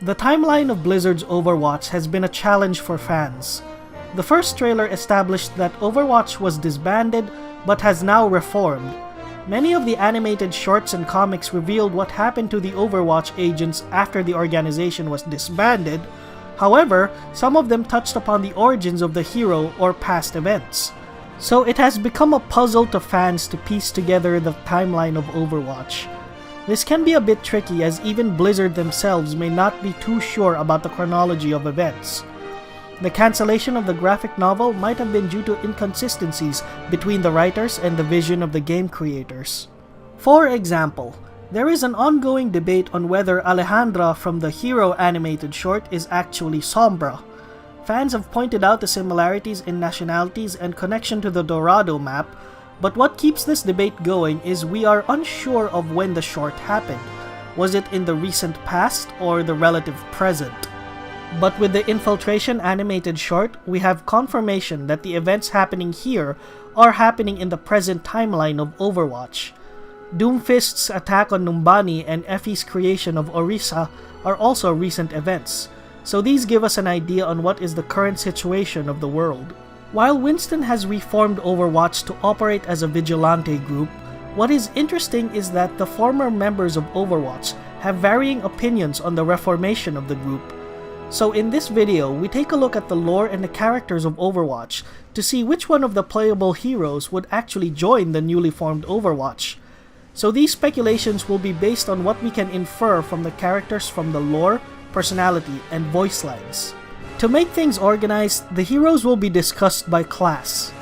The timeline of Blizzard's Overwatch has been a challenge for fans. The first trailer established that Overwatch was disbanded but has now reformed. Many of the animated shorts and comics revealed what happened to the Overwatch agents after the organization was disbanded. However, some of them touched upon the origins of the hero or past events. So it has become a puzzle to fans to piece together the timeline of Overwatch. This can be a bit tricky as even Blizzard themselves may not be too sure about the chronology of events. The cancellation of the graphic novel might have been due to inconsistencies between the writers and the vision of the game creators. For example, there is an ongoing debate on whether Alejandra from the Hero animated short is actually Sombra. Fans have pointed out the similarities in nationalities and connection to the Dorado map, but what keeps this debate going is we are unsure of when the short happened. Was it in the recent past or the relative present? But with the Infiltration animated short, we have confirmation that the events happening here are happening in the present timeline of Overwatch. Doomfist's attack on Numbani and Effie's creation of Orisa are also recent events, so these give us an idea on what is the current situation of the world. While Winston has reformed Overwatch to operate as a vigilante group, what is interesting is that the former members of Overwatch have varying opinions on the reformation of the group. So in this video, we take a look at the lore and the characters of Overwatch to see which one of the playable heroes would actually join the newly formed Overwatch. So these speculations will be based on what we can infer from the characters from the lore, personality, and voice lines. To make things organized, the heroes will be discussed by class.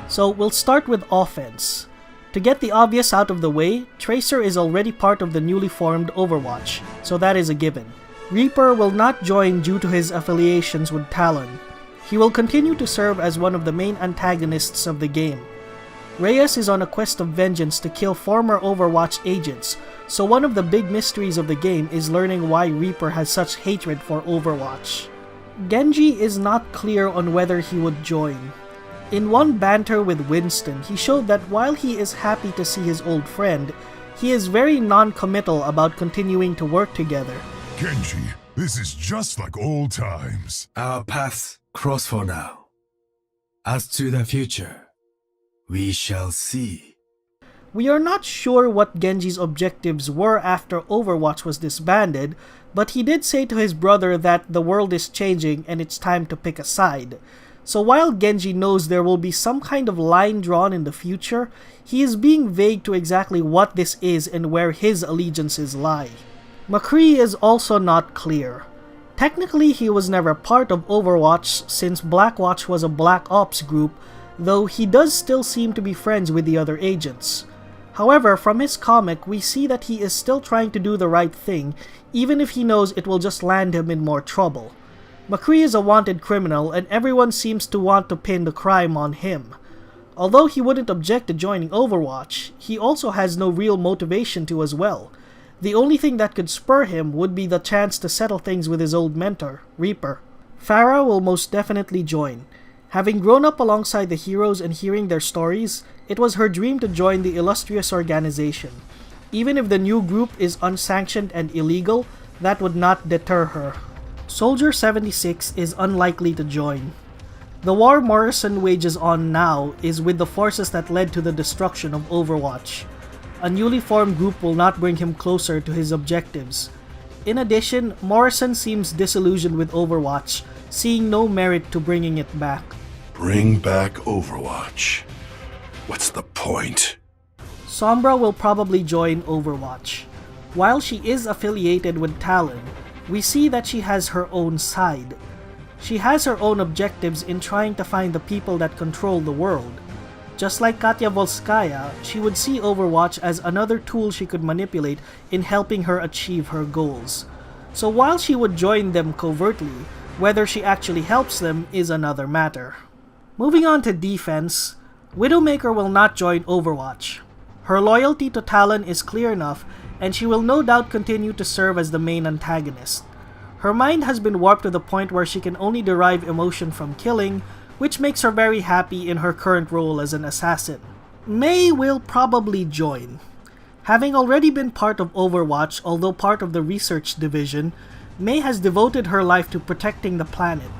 So we'll start with offense. To get the obvious out of the way, Tracer is already part of the newly formed Overwatch, so that is a given. Reaper will not join due to his affiliations with Talon. He will continue to serve as one of the main antagonists of the game. Reyes is on a quest of vengeance to kill former Overwatch agents, so one of the big mysteries of the game is learning why Reaper has such hatred for Overwatch. Genji is not clear on whether he would join. In one banter with Winston, he showed that while he is happy to see his old friend, he is very non-committal about continuing to work together. Genji, this is just like old times. Our paths cross for now. As to the future, we shall see. We are not sure what Genji's objectives were after Overwatch was disbanded, but he did say to his brother that the world is changing and it's time to pick a side. So while Genji knows there will be some kind of line drawn in the future, he is being vague to exactly what this is and where his allegiances lie. McCree is also not clear. Technically, he was never part of Overwatch since Blackwatch was a Black Ops group, though he does still seem to be friends with the other agents. However, from his comic, we see that he is still trying to do the right thing, even if he knows it will just land him in more trouble. McCree is a wanted criminal, and everyone seems to want to pin the crime on him. Although he wouldn't object to joining Overwatch, he also has no real motivation to as well. The only thing that could spur him would be the chance to settle things with his old mentor, Reaper. Pharah will most definitely join. Having grown up alongside the heroes and hearing their stories, it was her dream to join the illustrious organization. Even if the new group is unsanctioned and illegal, that would not deter her. Soldier 76 is unlikely to join. The war Morrison wages on now is with the forces that led to the destruction of Overwatch. A newly formed group will not bring him closer to his objectives. In addition, Morrison seems disillusioned with Overwatch, seeing no merit to bringing it back. Bring back Overwatch. What's the point? Sombra will probably join Overwatch. While she is affiliated with Talon, we see that she has her own side. She has her own objectives in trying to find the people that control the world. Just like Katya Volskaya, she would see Overwatch as another tool she could manipulate in helping her achieve her goals. So while she would join them covertly, whether she actually helps them is another matter. Moving on to defense, Widowmaker will not join Overwatch. Her loyalty to Talon is clear enough, and she will no doubt continue to serve as the main antagonist. Her mind has been warped to the point where she can only derive emotion from killing, which makes her very happy in her current role as an assassin. Mei will probably join. Having already been part of Overwatch, although part of the research division, May has devoted her life to protecting the planet.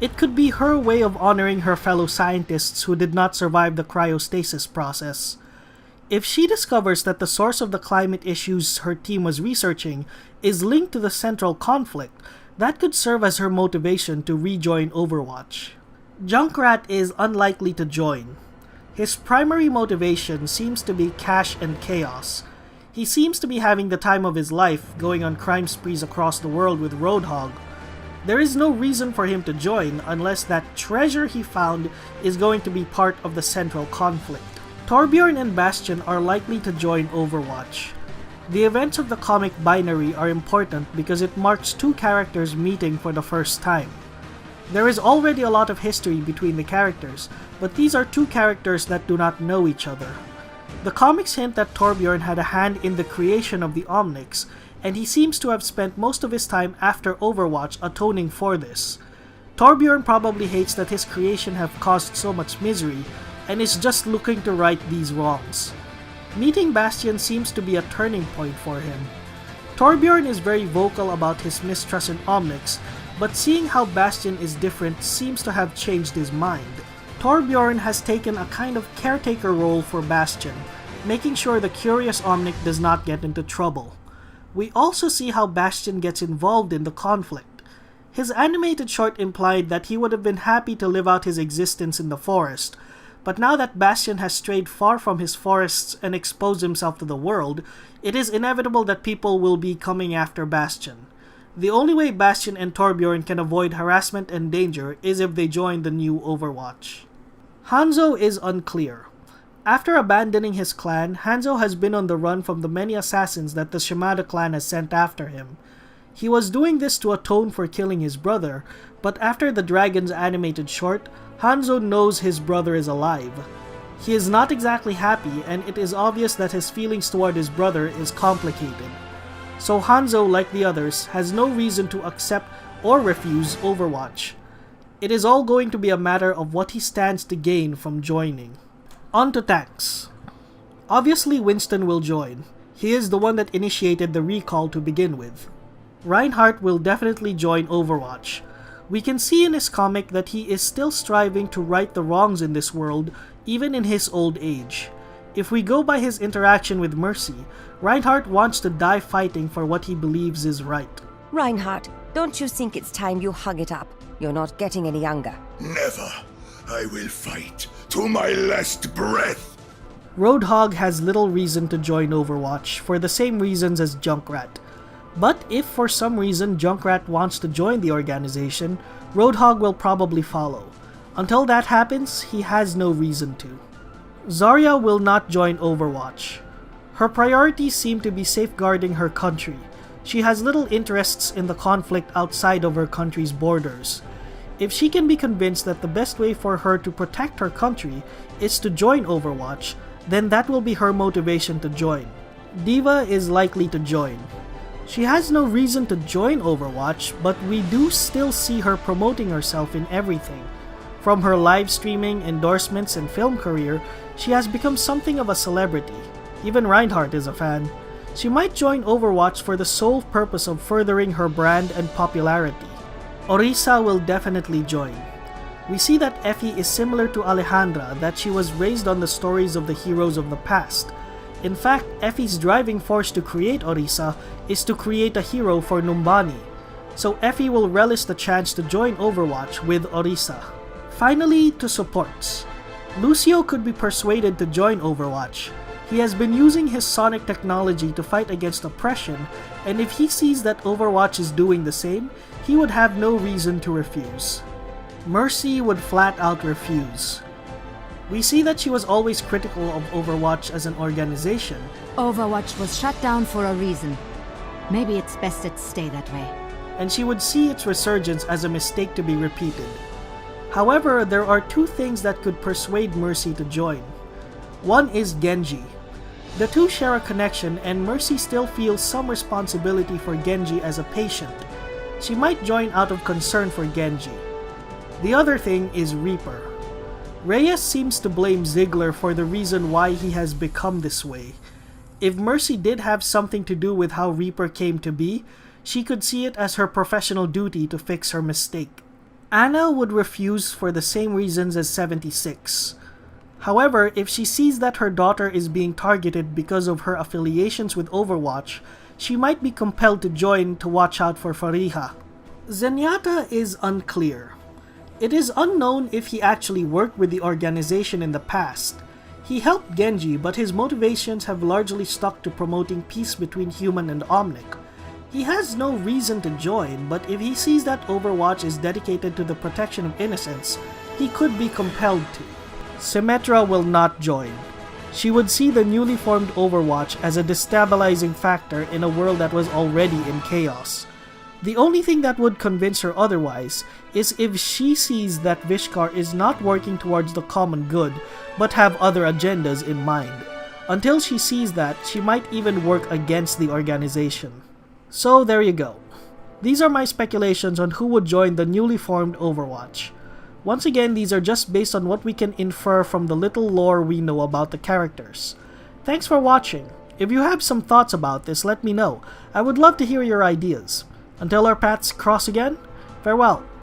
It could be her way of honoring her fellow scientists who did not survive the cryostasis process. If she discovers that the source of the climate issues her team was researching is linked to the central conflict, that could serve as her motivation to rejoin Overwatch. Junkrat is unlikely to join. His primary motivation seems to be cash and chaos. He seems to be having the time of his life, going on crime sprees across the world with Roadhog. There is no reason for him to join unless that treasure he found is going to be part of the central conflict. Torbjorn and Bastion are likely to join Overwatch. The events of the comic Binary are important because it marks two characters meeting for the first time. There is already a lot of history between the characters, but these are two characters that do not know each other. The comics hint that Torbjorn had a hand in the creation of the Omnics, and he seems to have spent most of his time after Overwatch atoning for this. Torbjorn probably hates that his creation have caused so much misery, and is just looking to right these wrongs. Meeting Bastion seems to be a turning point for him. Torbjorn is very vocal about his mistrust in Omnics, but seeing how Bastion is different seems to have changed his mind. Torbjorn has taken a kind of caretaker role for Bastion, making sure the curious Omnic does not get into trouble. We also see how Bastion gets involved in the conflict. His animated short implied that he would have been happy to live out his existence in the forest, but now that Bastion has strayed far from his forests and exposed himself to the world, it is inevitable that people will be coming after Bastion. The only way Bastion and Torbjorn can avoid harassment and danger is if they join the new Overwatch. Hanzo is unclear. After abandoning his clan, Hanzo has been on the run from the many assassins that the Shimada clan has sent after him. He was doing this to atone for killing his brother, but after the Dragon's animated short, Hanzo knows his brother is alive. He is not exactly happy, and it is obvious that his feelings toward his brother is complicated. So Hanzo, like the others, has no reason to accept or refuse Overwatch. It is all going to be a matter of what he stands to gain from joining. On to tanks. Obviously Winston will join. He is the one that initiated the recall to begin with. Reinhardt will definitely join Overwatch. We can see in his comic that he is still striving to right the wrongs in this world, even in his old age. If we go by his interaction with Mercy, Reinhardt wants to die fighting for what he believes is right. Reinhardt, don't you think it's time you hung it up? You're not getting any younger. Never. I will fight to my last breath. Roadhog has little reason to join Overwatch for the same reasons as Junkrat. But if for some reason Junkrat wants to join the organization, Roadhog will probably follow. Until that happens, he has no reason to. Zarya will not join Overwatch. Her priorities seem to be safeguarding her country. She has little interests in the conflict outside of her country's borders. If she can be convinced that the best way for her to protect her country is to join Overwatch, then that will be her motivation to join. Diva is likely to join. She has no reason to join Overwatch, but we do still see her promoting herself in everything. From her live streaming, endorsements, and film career, she has become something of a celebrity. Even Reinhardt is a fan. She might join Overwatch for the sole purpose of furthering her brand and popularity. Orisa will definitely join. We see that Effie is similar to Alejandra, that she was raised on the stories of the heroes of the past. In fact, Effie's driving force to create Orisa is to create a hero for Numbani, so Effie will relish the chance to join Overwatch with Orisa. Finally, to supports. Lucio could be persuaded to join Overwatch. He has been using his sonic technology to fight against oppression, and if he sees that Overwatch is doing the same, he would have no reason to refuse. Mercy would flat out refuse. We see that she was always critical of Overwatch as an organization. Overwatch was shut down for a reason. Maybe it's best it stay that way. And she would see its resurgence as a mistake to be repeated. However, there are two things that could persuade Mercy to join. One is Genji. The two share a connection, and Mercy still feels some responsibility for Genji as a patient. She might join out of concern for Genji. The other thing is Reaper. Reyes seems to blame Ziggler for the reason why he has become this way. If Mercy did have something to do with how Reaper came to be, she could see it as her professional duty to fix her mistake. Anna would refuse for the same reasons as 76. However, if she sees that her daughter is being targeted because of her affiliations with Overwatch, she might be compelled to join to watch out for Fariha. Zenyatta is unclear. It is unknown if he actually worked with the organization in the past. He helped Genji, but his motivations have largely stuck to promoting peace between human and Omnic. He has no reason to join, but if he sees that Overwatch is dedicated to the protection of innocents, he could be compelled to. Symmetra will not join. She would see the newly formed Overwatch as a destabilizing factor in a world that was already in chaos. The only thing that would convince her otherwise is if she sees that Vishkar is not working towards the common good, but have other agendas in mind. Until she sees that, she might even work against the organization. So there you go. These are my speculations on who would join the newly formed Overwatch. Once again, these are just based on what we can infer from the little lore we know about the characters. Thanks for watching. If you have some thoughts about this, let me know. I would love to hear your ideas. Until our paths cross again, farewell.